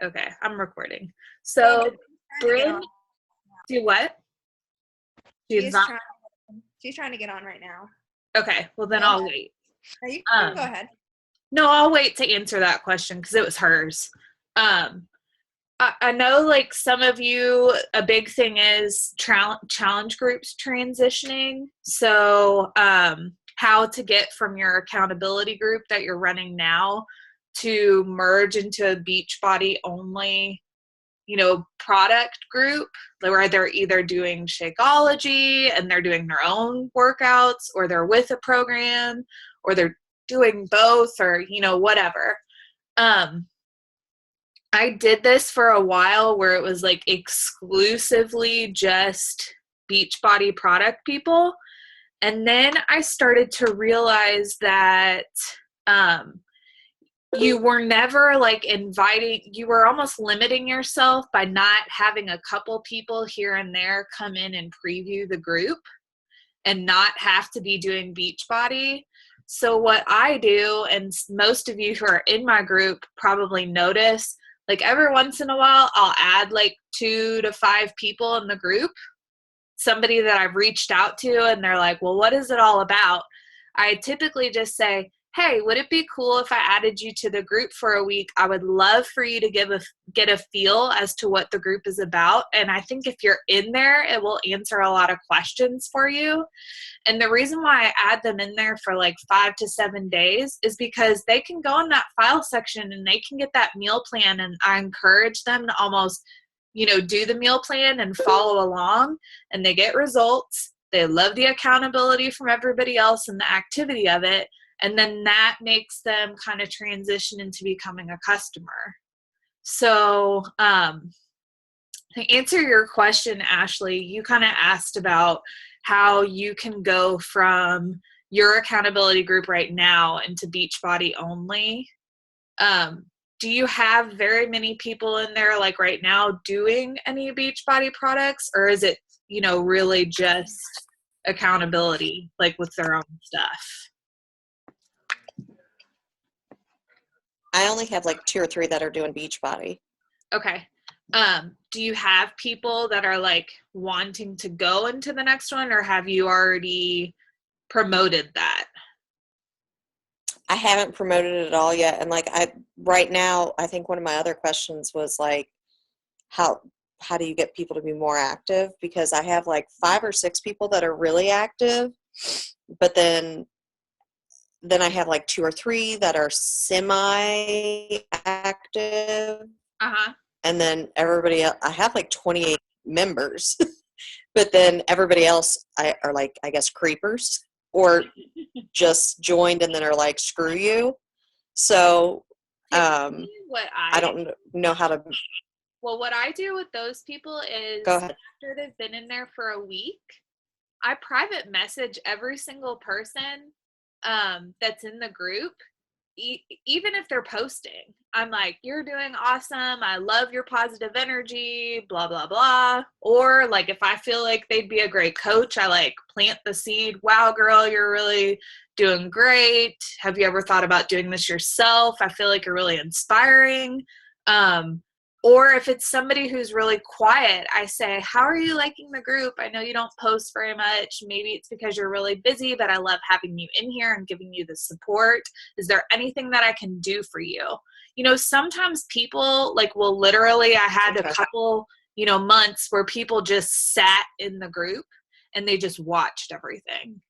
Okay, I'm recording. So, Bryn, do what? She's not. She's trying to get on right now. Okay, well then I'll wait. No, you can go ahead. No, I'll wait to answer that question because it was hers. I know, like, some of you, a big thing is challenge groups transitioning. So, how to get from your accountability group that you're running now to merge into a Beachbody only, product group where they're either doing Shakeology and they're doing their own workouts, or they're with a program, or they're doing both, or, whatever. I did this for a while where it was like exclusively just Beachbody product people. And then I started to realize that you were never like you were almost limiting yourself by not having a couple people here and there come in and preview the group and not have to be doing Beachbody. So what I do, and most of you who are in my group probably notice, like every once in a while, I'll add like 2 to 5 people in the group, somebody that I've reached out to, and they're like, well, what is it all about? I typically just say, hey, would it be cool if I added you to the group for a week? I would love for you to get a feel as to what the group is about. And I think if you're in there, it will answer a lot of questions for you. And the reason why I add them in there for like 5 to 7 days is because they can go in that file section and they can get that meal plan. And I encourage them to almost, do the meal plan and follow along, and they get results. They love the accountability from everybody else and the activity of it. And then that makes them kind of transition into becoming a customer. So to answer your question, Ashley, you kind of asked about how you can go from your accountability group right now into Beachbody only. Do you have very many people in there like right now doing any Beachbody products, or is it, really just accountability, like with their own stuff? I only have like 2 or 3 that are doing Beachbody. Okay. Do you have people that are like wanting to go into the next one, or have you already promoted that? I haven't promoted it at all yet. And like right now, I think one of my other questions was like, how do you get people to be more active? Because I have like 5 or 6 people that are really active, but then I have like 2 or 3 that are semi-active. Uh-huh. And then everybody else, I have like 28 members, but then everybody else are like, I guess, creepers, or just joined and then are like, screw you. So I don't know how to. Well, what I do with those people is, go ahead. After they've been in there for a week, I private message every single person that's in the group, even if they're posting. I'm like, you're doing awesome. I love your positive energy, blah, blah, blah. Or like, if I feel like they'd be a great coach, I like plant the seed. Wow, girl, you're really doing great. Have you ever thought about doing this yourself? I feel like you're really inspiring. Or if it's somebody who's really quiet, I say, how are you liking the group? I know you don't post very much. Maybe it's because you're really busy, but I love having you in here and giving you the support. Is there anything that I can do for you? Sometimes people like will literally, I had a couple, months where people just sat in the group and they just watched everything.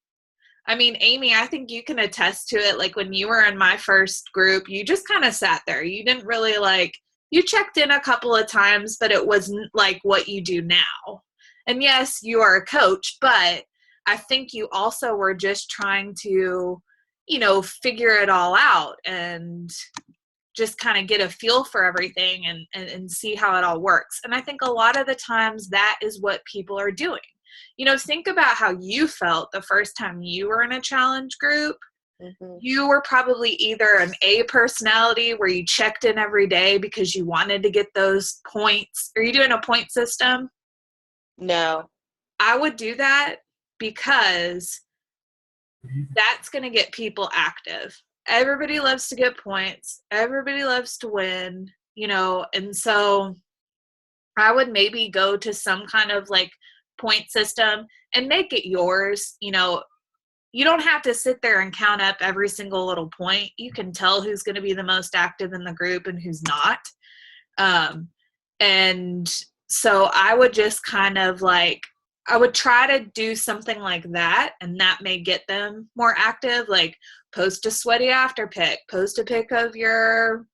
I mean, Amy, I think you can attest to it. Like when you were in my first group, you just kind of sat there. You didn't really you checked in a couple of times, but it wasn't like what you do now. And yes, you are a coach, but I think you also were just trying to, figure it all out and just kind of get a feel for everything and see how it all works. And I think a lot of the times that is what people are doing. Think about how you felt the first time you were in a challenge group. Mm-hmm. You were probably either an A personality where you checked in every day because you wanted to get those points. Are you doing a point system? No. I would do that because that's going to get people active. Everybody loves to get points. Everybody loves to win. and so I would maybe go to some kind of like point system and make it yours. You don't have to sit there and count up every single little point. You can tell who's going to be the most active in the group and who's not. And so I would just kind of like, I would try to do something like that, and that may get them more active, like post a sweaty after pic, post a pic of your,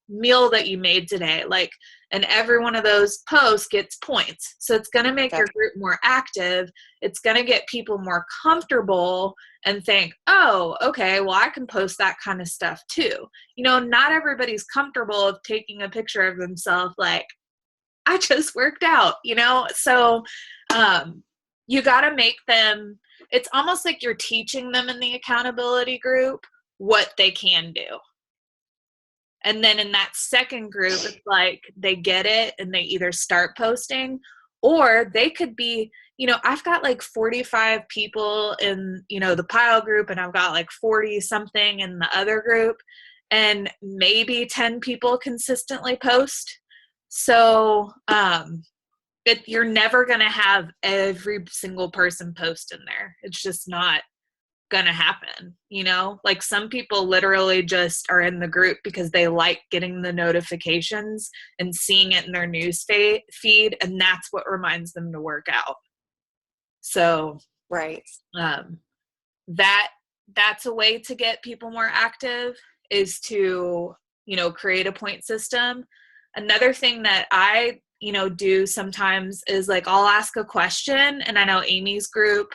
meal that you made today. Like, and every one of those posts gets points. So it's going to make your group more active. It's going to get people more comfortable and think, oh, okay, well, I can post that kind of stuff too. Not everybody's comfortable of taking a picture of themselves like, I just worked out, So you got to make them, it's almost like you're teaching them in the accountability group what they can do. And then in that second group, it's like they get it and they either start posting, or they could be, I've got like 45 people in, the pile group, and I've got like 40 something in the other group, and maybe 10 people consistently post. So you're never going to have every single person post in there. It's just not gonna happen. Like some people literally just are in the group because they like getting the notifications and seeing it in their news feed, and that's what reminds them to work out. So right, that's a way to get people more active, is to create a point system. Another thing that I do sometimes is like I'll ask a question, and I know Amy's group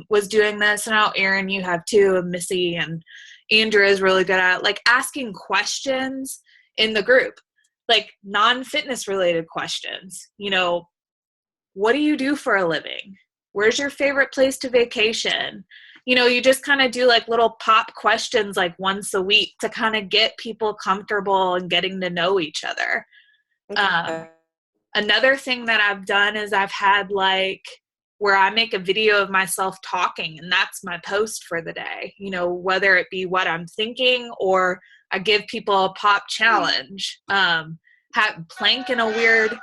was doing this, and I know Erin, you have too, and Missy and Andrea is really good at like asking questions in the group, like non-fitness related questions. What do you do for a living? Where's your favorite place to vacation? You just kind of do like little pop questions like once a week to kind of get people comfortable and getting to know each other. okay. Another thing that I've done is I've had like where I make a video of myself talking, and that's my post for the day, whether it be what I'm thinking, or I give people a pop challenge, plank in a weird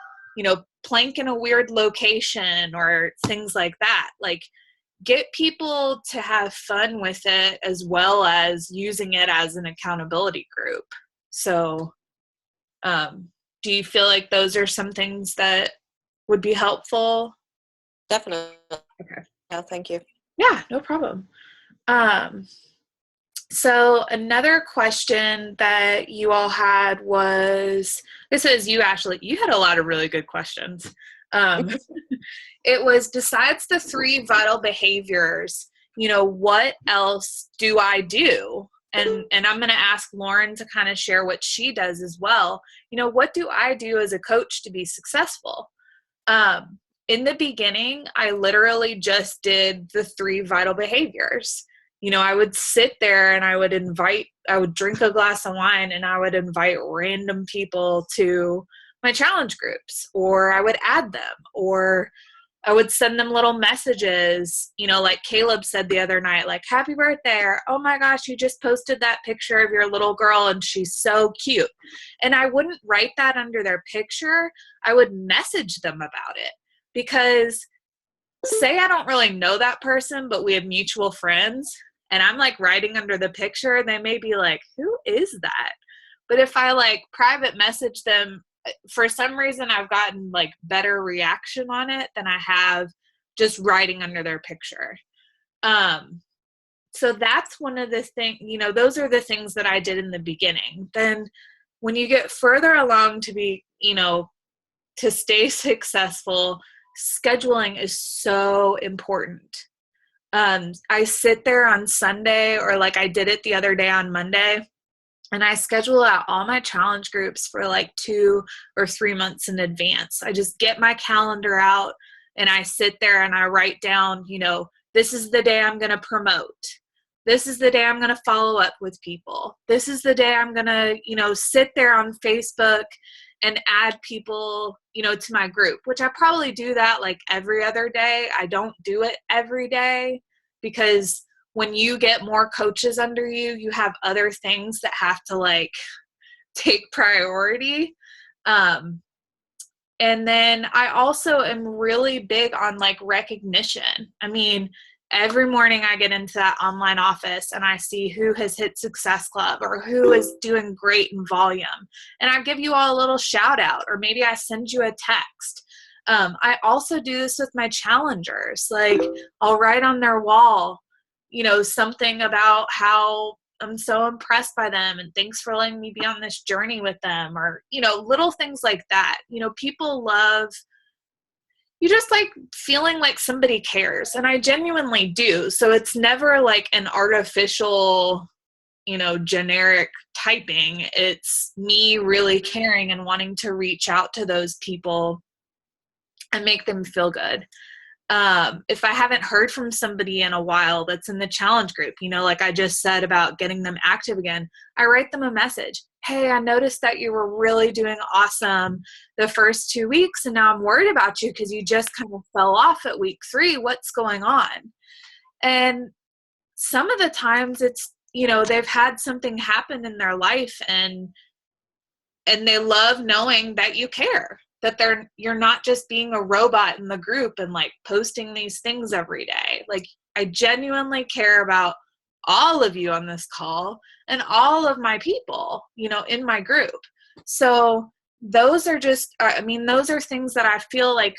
location, or things like that. Like, get people to have fun with it as well as using it as an accountability group. So, do you feel like those are some things that would be helpful? Definitely. Okay. Yeah, thank you. Yeah, no problem. So another question that you all had was, this is you, Ashley. You had a lot of really good questions. It was, besides the 3 vital behaviors, what else do I do? And I'm going to ask Lauren to kind of share what she does as well. What do I do as a coach to be successful? In the beginning, I literally just did the 3 vital behaviors. I would sit there and I would drink a glass of wine, and I would invite random people to my challenge groups, or I would add them, or I would send them little messages, like Caleb said the other night, like, happy birthday, or, oh my gosh, you just posted that picture of your little girl and she's so cute. And I wouldn't write that under their picture. I would message them about it, because say I don't really know that person, but we have mutual friends, and I'm like writing under the picture, they may be like, who is that? But if I like private message them, for some reason I've gotten like better reaction on it than I have just writing under their picture. So that's one of the things, those are the things that I did in the beginning. Then when you get further along to be, to stay successful, scheduling is so important. I sit there on Sunday, or like I did it the other day on Monday, and I schedule out all my challenge groups for like 2 or 3 months in advance. I just get my calendar out and I sit there and I write down, this is the day I'm going to promote. This is the day I'm going to follow up with people. This is the day I'm going to, sit there on Facebook and add people, to my group, which I probably do that like every other day. I don't do it every day, because when you get more coaches under you, you have other things that have to like take priority. And then I also am really big on like recognition. I mean, every morning I get into that online office and I see who has hit Success Club or who is doing great in volume. And I give you all a little shout out, or maybe I send you a text. I also do this with my challengers. Like, I'll write on their wall, something about how I'm so impressed by them and thanks for letting me be on this journey with them, or, little things like that. People love, you just like feeling like somebody cares, and I genuinely do. So it's never like an artificial, generic typing. It's me really caring and wanting to reach out to those people and make them feel good. If I haven't heard from somebody in a while that's in the challenge group, like I just said about getting them active again, I write them a message. Hey, I noticed that you were really doing awesome the first 2 weeks, and now I'm worried about you because you just kind of fell off at week 3. What's going on? And some of the times it's, they've had something happen in their life, and they love knowing that you care, that you're not just being a robot in the group and like posting these things every day. Like, I genuinely care about all of you on this call and all of my people, in my group. So those are those are things that I feel like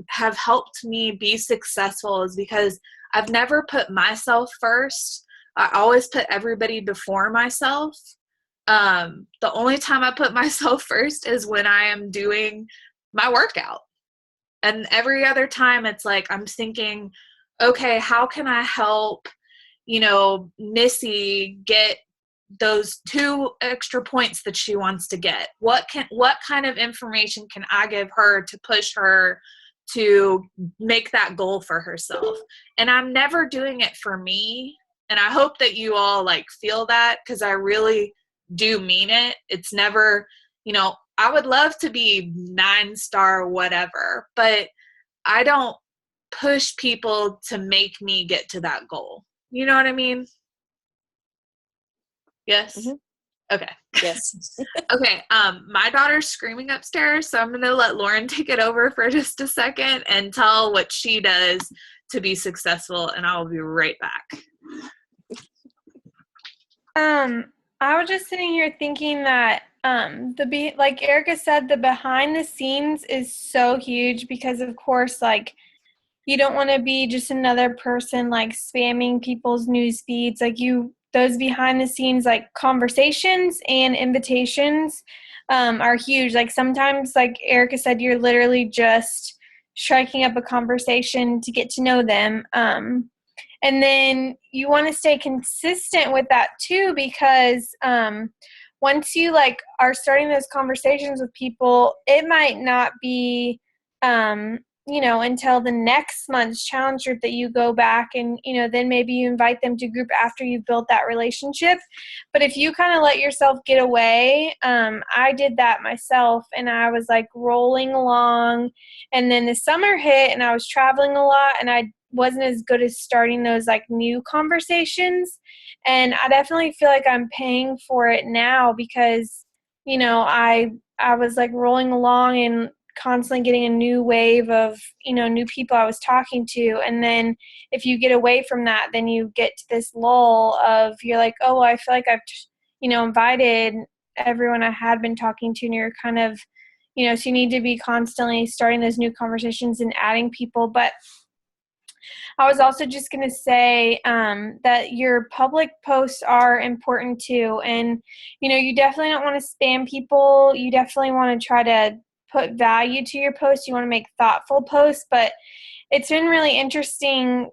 have helped me be successful, is because I've never put myself first. I always put everybody before myself. The only time I put myself first is when I am doing my workout. And every other time it's like, I'm thinking, okay, how can I help, Missy get those 2 extra points that she wants to get? What kind of information can I give her to push her to make that goal for herself? And I'm never doing it for me. And I hope that you all like feel that, because I really do mean it. It's never, I would love to be 9-star whatever, but I don't push people to make me get to that goal. You know what I mean? Yes? Mm-hmm. Okay. Yes. Okay. My daughter's screaming upstairs, so I'm going to let Lauren take it over for just a second and tell what she does to be successful, and I will be right back. I was just sitting here thinking that like Erika said, the behind the scenes is so huge, because of course, like, you don't want to be just another person like spamming people's news feeds. Like, those behind the scenes like conversations and invitations are huge. Like, sometimes, like Erika said, you're literally just striking up a conversation to get to know them. And then you want to stay consistent with that too, because once you like are starting those conversations with people, it might not be, until the next month's challenge group that you go back and, then maybe you invite them to group after you've built that relationship. But if you kind of let yourself get away, I did that myself, and I was like rolling along, and then the summer hit and I was traveling a lot, and I wasn't as good as starting those like new conversations. And I definitely feel like I'm paying for it now, because, I was like rolling along and constantly getting a new wave of, new people I was talking to. And then if you get away from that, then you get to this lull of, you're like, oh, well, I feel like I've, invited everyone I had been talking to, and you're kind of, so you need to be constantly starting those new conversations and adding people. But I was also just going to say that your public posts are important too. And, you definitely don't want to spam people. You definitely want to try to put value to your posts. You want to make thoughtful posts. But it's been really interesting,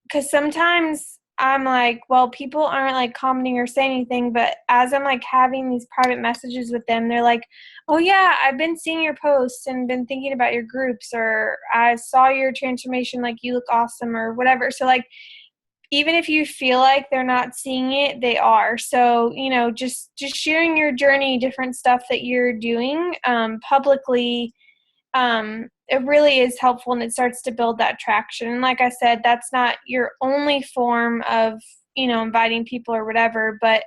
because sometimes I'm like, well, people aren't like commenting or saying anything, but as I'm like having these private messages with them, they're like, oh yeah, I've been seeing your posts and been thinking about your groups, or I saw your transformation, like you look awesome, or whatever. So like, even if you feel like they're not seeing it, they are. So, just sharing your journey, different stuff that you're doing publicly, it really is helpful, and it starts to build that traction. And like I said, that's not your only form of, inviting people or whatever, but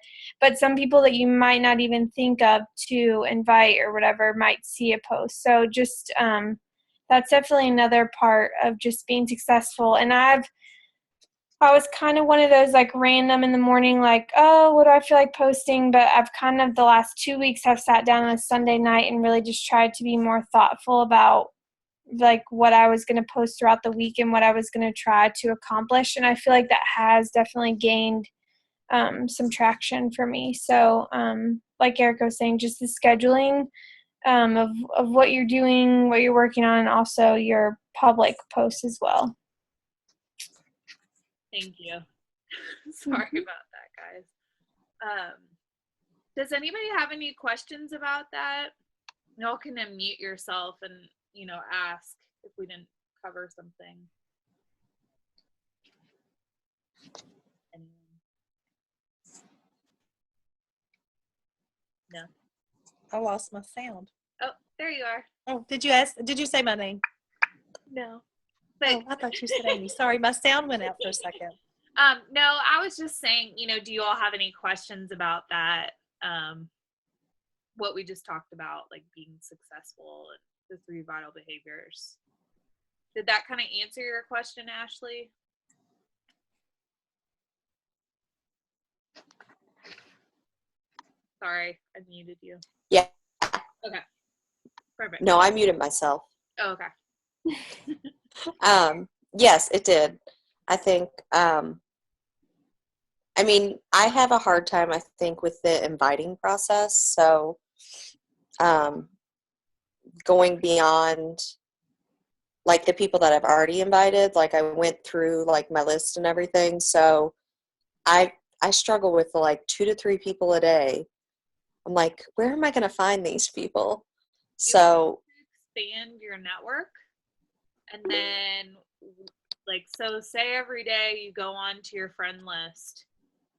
some people that you might not even think of to invite or whatever might see a post. So just that's definitely another part of just being successful. And I was kind of one of those like random in the morning, like, oh, what do I feel like posting? But I've kind of the last 2 weeks have sat down on a Sunday night and really just tried to be more thoughtful about like what I was going to post throughout the week and what I was going to try to accomplish. And I feel like that has definitely gained some traction for me. So like Erika was saying, just the scheduling of what you're doing, what you're working on, and also your public posts as well. Thank you. Sorry about that, guys. Does anybody have any questions about that? Y'all can unmute yourself and, ask if we didn't cover something. No. I lost my sound. Oh, there you are. Oh, did you say my name? No. But, I thought you said Amy. Sorry, my sound went out for a second. No, I was just saying, do you all have any questions about that? What we just talked about, like being successful and the 3 vital behaviors. Did that kind of answer your question, Ashley? Sorry, I muted you. Yeah. Okay. Perfect. No, I muted myself. Oh, okay. Yes, it did. I think, I have a hard time, I think, with the inviting process. So, going beyond, like, the people that I've already invited, like, I went through, like, my list and everything. So, I struggle with, like, 2 to 3 people a day. I'm like, where am I going to find these people? So, expand your network, and then, like, so say every day you go on to your friend list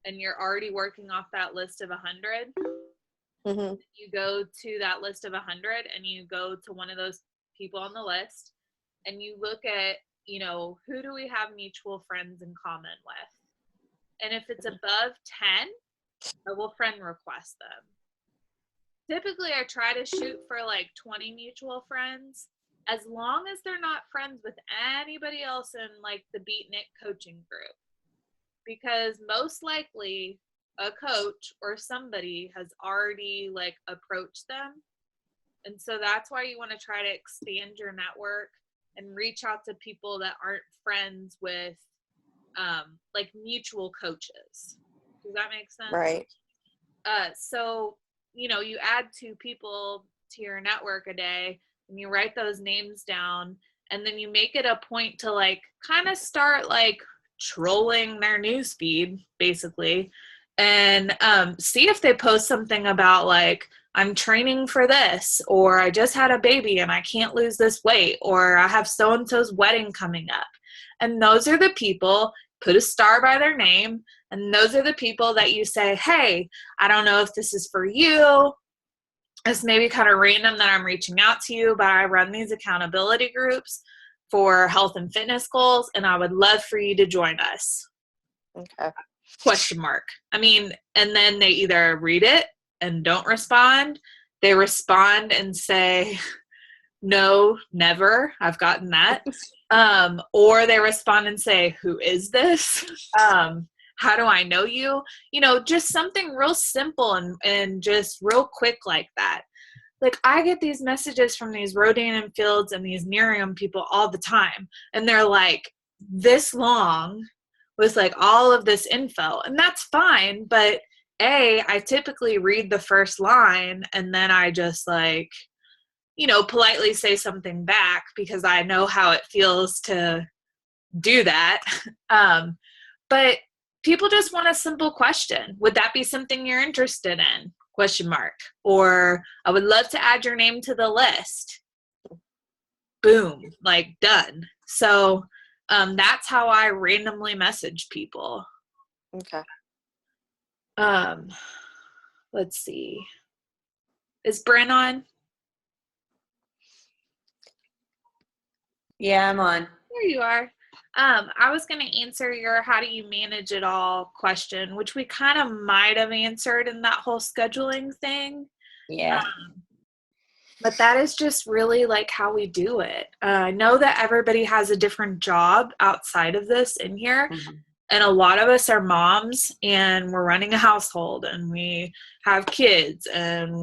and you're already working off that list of 100. mm-hmm. You go to that list of 100 and you go to one of those people on the list and you look at, who do we have mutual friends in common with? And if it's above 10, I will friend request them. Typically, I try to shoot for like 20 mutual friends, as long as they're not friends with anybody else in like the Beatnik coaching group. Because most likely a coach or somebody has already like approached them. And so that's why you want to try to expand your network and reach out to people that aren't friends with like mutual coaches. Does that make sense? Right. So, you add 2 people to your network a day and you write those names down, and then you make it a point to like kind of start like trolling their newsfeed basically, and see if they post something about like, I'm training for this, or I just had a baby and I can't lose this weight, or I have so-and-so's wedding coming up. And those are the people, put a star by their name, and those are the people that you say, hey, I don't know if this is for you. It's maybe kind of random that I'm reaching out to you, but I run these accountability groups for health and fitness goals, and I would love for you to join us. Okay. Question mark. And then they either read it and don't respond. They respond and say, no, never. I've gotten that. Or they respond and say, who is this? How do I know you? Just something real simple and just real quick like that. Like, I get these messages from these Rodan and Fields and these Miriam people all the time. And they're like this long with like all of this info. And that's fine. But I typically read the first line and then I just like, politely say something back because I know how it feels to do that. But people just want a simple question. Would that be something you're interested in? Question mark. Or I would love to add your name to the list. Boom, like done. So that's how I randomly message people. Okay. Let's see. Is Bryn on? Yeah, I'm on. There you are. I was going to answer your how do you manage it all question, which we kind of might have answered in that whole scheduling thing. Yeah. But that is just really like how we do it. I know that everybody has a different job outside of this in here. Mm-hmm. And a lot of us are moms and we're running a household and we have kids and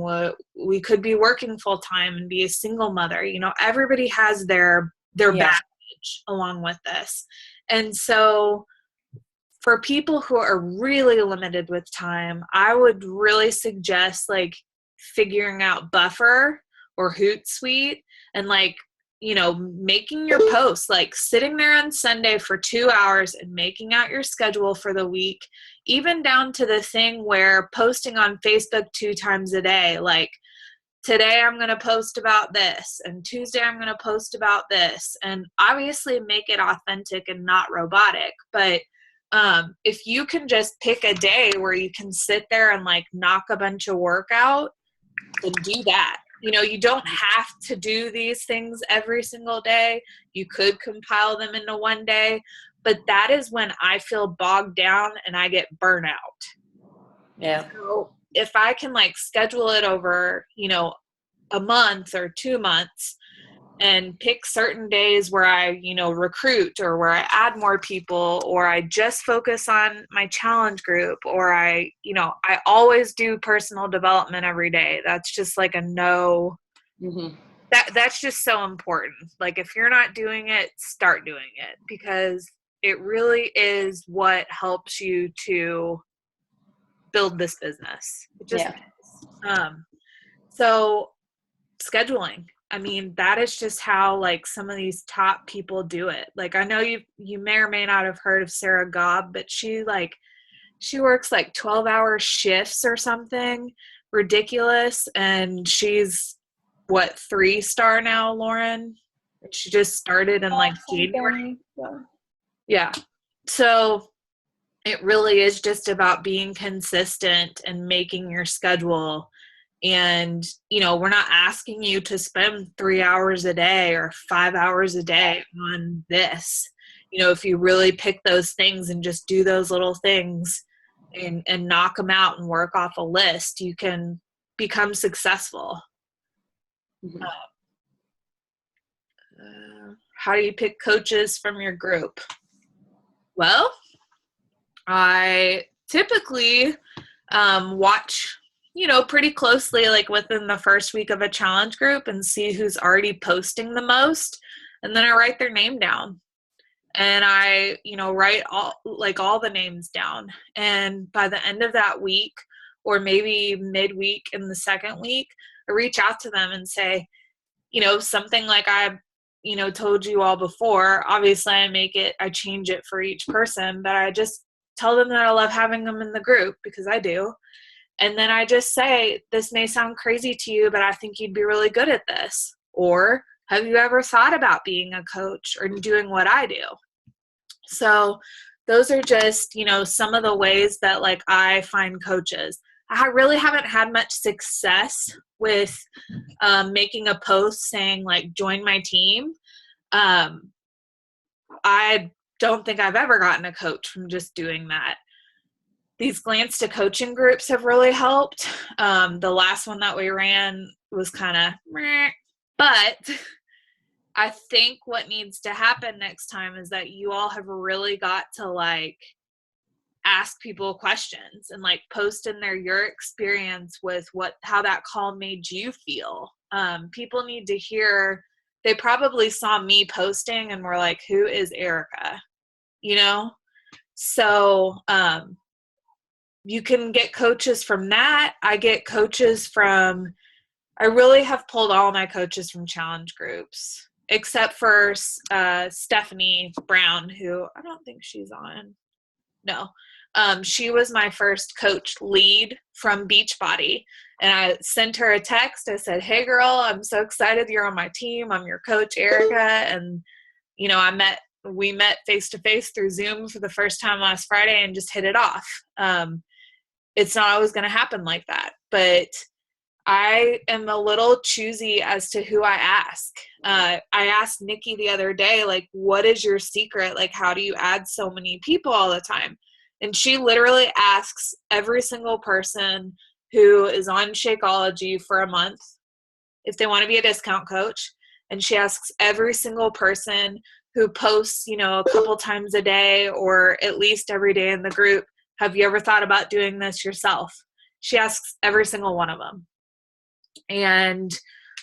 we could be working full time and be a single mother. You know, everybody has their baggage along with this. And so for people who are really limited with time, I would really suggest like figuring out Buffer or Hootsuite and like, you know, making your posts, like sitting there on Sunday for 2 hours and making out your schedule for the week, even down to the thing where posting on Facebook 2 times a day, like today I'm going to post about this and Tuesday I'm going to post about this, and obviously make it authentic and not robotic. But if you can just pick a day where you can sit there and like knock a bunch of work out, then do that. You know, you don't have to do these things every single day. You could compile them into one day, but that is when I feel bogged down and I get burnout. Yeah. So if I can like schedule it over, you know, a month or 2 months and pick certain days where I, you know, recruit or where I add more people or I just focus on my challenge group or I, you know, I always do personal development every day. That's just like a no. Mm-hmm. That's just so important. Like if you're not doing it, start doing it because it really is what helps you to build this business. It just is. So scheduling. I mean, that is just how like some of these top people do it. Like I know you may or may not have heard of Sarah Gobb, but she works like 12-hour shifts or something ridiculous, and she's what 3-star now, Lauren? She just started in like January. Yeah. So it really is just about being consistent and making your schedule. And, you know, we're not asking you to spend 3 hours a day or 5 hours a day on this. You know, if you really pick those things and just do those little things and knock them out and work off a list, you can become successful. Mm-hmm. How do you pick coaches from your group? Well, I typically watch, you know, pretty closely, like within the first week of a challenge group and see who's already posting the most. And then I write their name down and I, you know, write all the names down. And by the end of that week or maybe midweek in the second week, I reach out to them and say, you know, something like I, you know, told you all before. Obviously I change it for each person, but I just tell them that I love having them in the group because I do. And then I just say, this may sound crazy to you, but I think you'd be really good at this. Or have you ever thought about being a coach or doing what I do? So those are just, you know, some of the ways that like I find coaches. I really haven't had much success with making a post saying like, join my team. I don't think I've ever gotten a coach from just doing that. These glance to coaching groups have really helped. The last one that we ran was kind of meh, but I think what needs to happen next time is that you all have really got to like ask people questions and like post in there your experience with how that call made you feel. People need to hear, they probably saw me posting and were like, who is Erika? You know? So, you can get coaches from that. I really have pulled all my coaches from challenge groups, except for Stephanie Brown, who I don't think she's on. No. She was my first coach lead from Beachbody. And I sent her a text. I said, hey girl, I'm so excited you're on my team. I'm your coach, Erika. And, you know, we met face to face through Zoom for the first time last Friday and just hit it off. It's not always going to happen like that, but I am a little choosy as to who I ask. I asked Nikki the other day, like, what is your secret? Like, how do you add so many people all the time? And she literally asks every single person who is on Shakeology for a month if they want to be a discount coach. And she asks every single person who posts, you know, a couple times a day or at least every day in the group, have you ever thought about doing this yourself? She asks every single one of them. And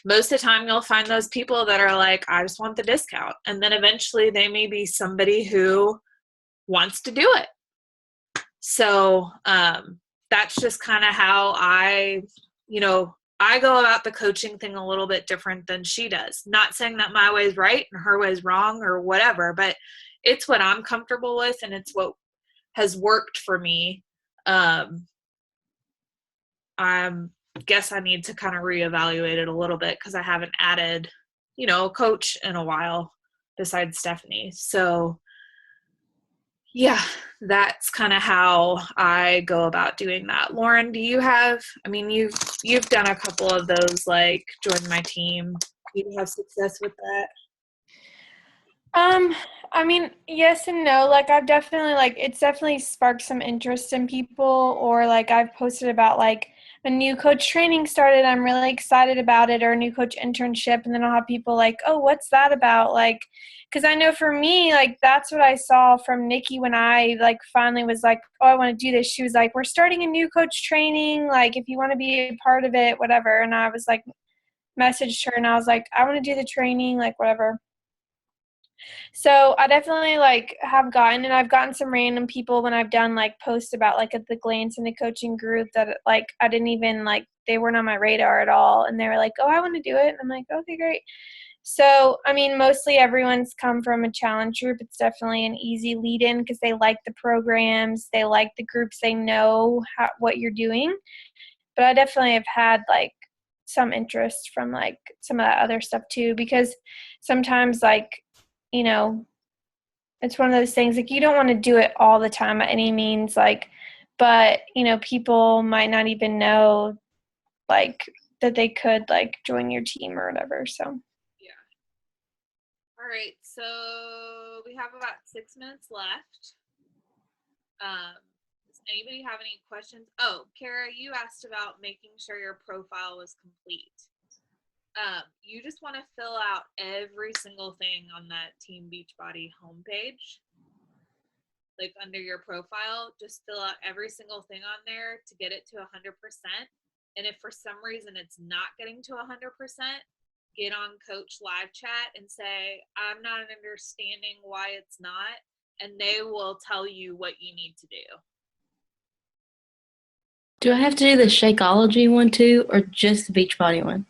most of the time you'll find those people that are like, I just want the discount. And then eventually they may be somebody who wants to do it. So that's just kind of how I go about the coaching thing a little bit different than she does. Not saying that my way is right and her way is wrong or whatever, but it's what I'm comfortable with and it's what has worked for me. I guess I need to kind of reevaluate it a little bit because I haven't added, a coach in a while besides Stephanie. So yeah, that's kind of how I go about doing that. Lauren, do you have, you've done a couple of those, like join my team. Do you have success with that? Yes and no. Like I've definitely it's definitely sparked some interest in people, or like I've posted about like a new coach training started, I'm really excited about it, or a new coach internship, and then I'll have people like, oh, what's that about? Like, because I know for me, like that's what I saw from Nikki when I like finally was like, oh, I want to do this. She was like, we're starting a new coach training, like if you want to be a part of it, whatever. And I was like, messaged her and I was like, I want to do the training, like whatever. So I definitely have gotten, and I've gotten some random people when I've done like posts about like at the glance in the coaching group that like I didn't even they weren't on my radar at all, and they were like, oh, I want to do it, and I'm like, okay, great. So mostly everyone's come from a challenge group. It's definitely an easy lead in because they like the programs, they like the groups, they know what you're doing. But I definitely have had some interest from some of that other stuff too, because sometimes it's one of those things you don't want to do it all the time by any means, but people might not even know that they could join your team or whatever. So yeah. All right, so we have about 6 minutes left. Does anybody have any questions? Oh, Kara, you asked about making sure your profile was complete. You just want to fill out every single thing on that Team Beachbody homepage. Like under your profile, just fill out every single thing on there to get it to 100%. And if for some reason it's not getting to 100%, get on Coach Live Chat and say, I'm not understanding why it's not. And they will tell you what you need to do. Do I have to do the Shakeology one too, or just the Beachbody one?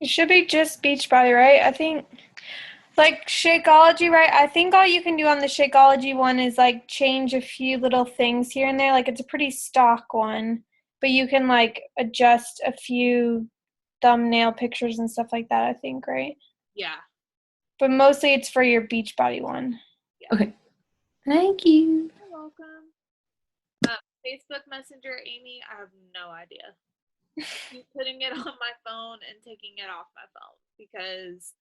It should be just Beachbody, right? I think Shakeology, right? I think all you can do on the Shakeology one is change a few little things here and there. It's a pretty stock one, but you can adjust a few thumbnail pictures and stuff like that, I think, right? Yeah. But mostly it's for your Beachbody one. Yeah. Okay. Thank you. You're welcome. Facebook Messenger, Amy, I have no idea. Keep putting it on my phone and taking it off my phone because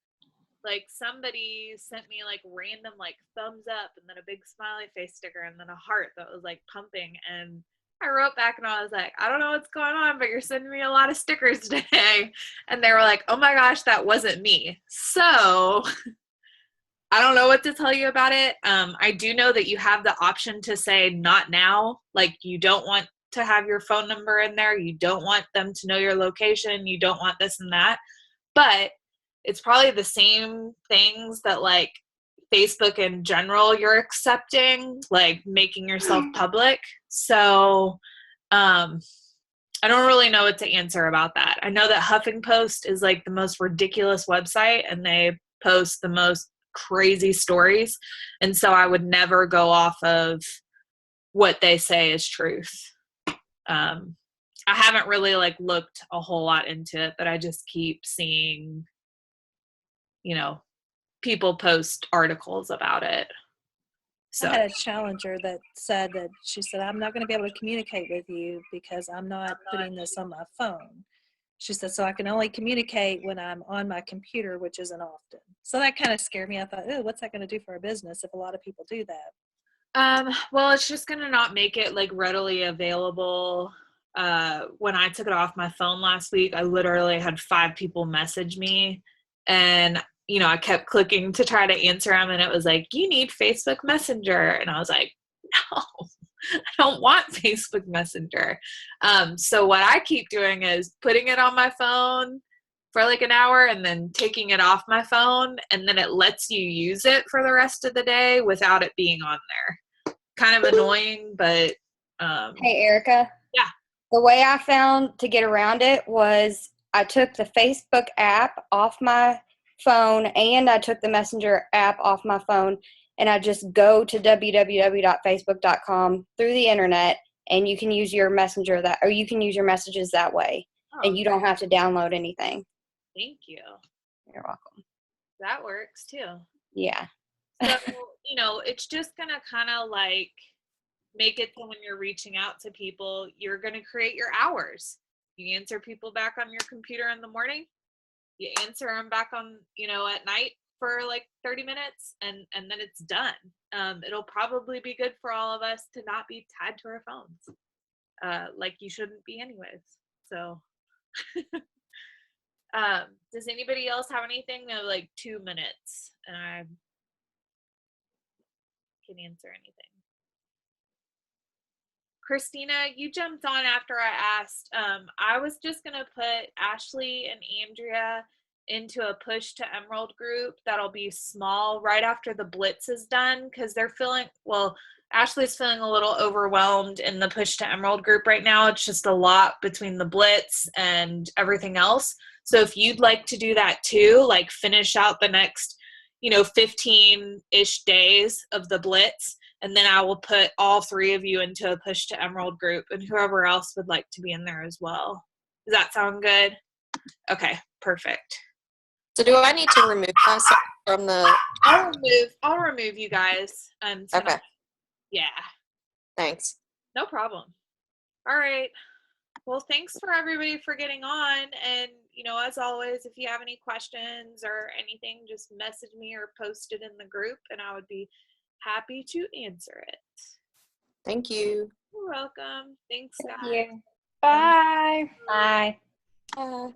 somebody sent me random thumbs up and then a big smiley face sticker and then a heart that was pumping, and I wrote back and I was like, I don't know what's going on, but you're sending me a lot of stickers today. And they were like, oh my gosh, that wasn't me. So I don't know what to tell you about it. I do know that you have the option to say not now. You don't want to have your phone number in there. You don't want them to know your location. You don't want this and that. But it's probably the same things that Facebook in general you're accepting, making yourself public. So I don't really know what to answer about that. I know that Huffing Post is the most ridiculous website and they post the most crazy stories. And so I would never go off of what they say is truth. I haven't really looked a whole lot into it, but I just keep seeing, people post articles about it. So I had a challenger that said that she said, I'm not going to be able to communicate with you because I'm not putting this on my phone. She said, so I can only communicate when I'm on my computer, which isn't often. So that kind of scared me. I thought, oh, what's that going to do for our business if a lot of people do that? Well, it's just going to not make it like readily available. When I took it off my phone last week, I literally had 5 people message me, and I kept clicking to try to answer them, and it was like, you need Facebook Messenger, and I was like, no, I don't want Facebook Messenger. So what I keep doing is putting it on my phone for like an hour and then taking it off my phone, and then it lets you use it for the rest of the day without it being on there. Kind of annoying, but Hey, Erica. Yeah. The way I found to get around it was I took the Facebook app off my phone and I took the Messenger app off my phone, and I just go to www.facebook.com through the internet, and you can use your messenger or you can use your messages that way, and you don't have to download anything. Thank you. You're welcome. That works too. Yeah. So, it's just going to kind of like make it so when you're reaching out to people, you're going to create your hours. You answer people back on your computer in the morning. You answer them back on, at night for like 30 minutes, and then it's done. It'll probably be good for all of us to not be tied to our phones. Like you shouldn't be anyways. So, does anybody else have anything? Like 2 minutes, and I can answer anything. Christina, you jumped on after I asked. I was just going to put Ashley and Andrea into a push to Emerald group that'll be small right after the Blitz is done, because they're Ashley's feeling a little overwhelmed in the push to Emerald group right now. It's just a lot between the Blitz and everything else. So if you'd like to do that too, like finish out the next, 15-ish days of the Blitz, and then I will put all 3 of you into a push to Emerald group, and whoever else would like to be in there as well. Does that sound good? Okay, perfect. So do I need to remove myself from the? I'll remove you guys. Okay. Yeah. Thanks. No problem. All right. Well, thanks for everybody for getting on. And, as always, if you have any questions or anything, just message me or post it in the group, and I would be happy to answer it. Thank you. You're welcome. Thanks, guys. Thank you. Bye. Bye. Bye.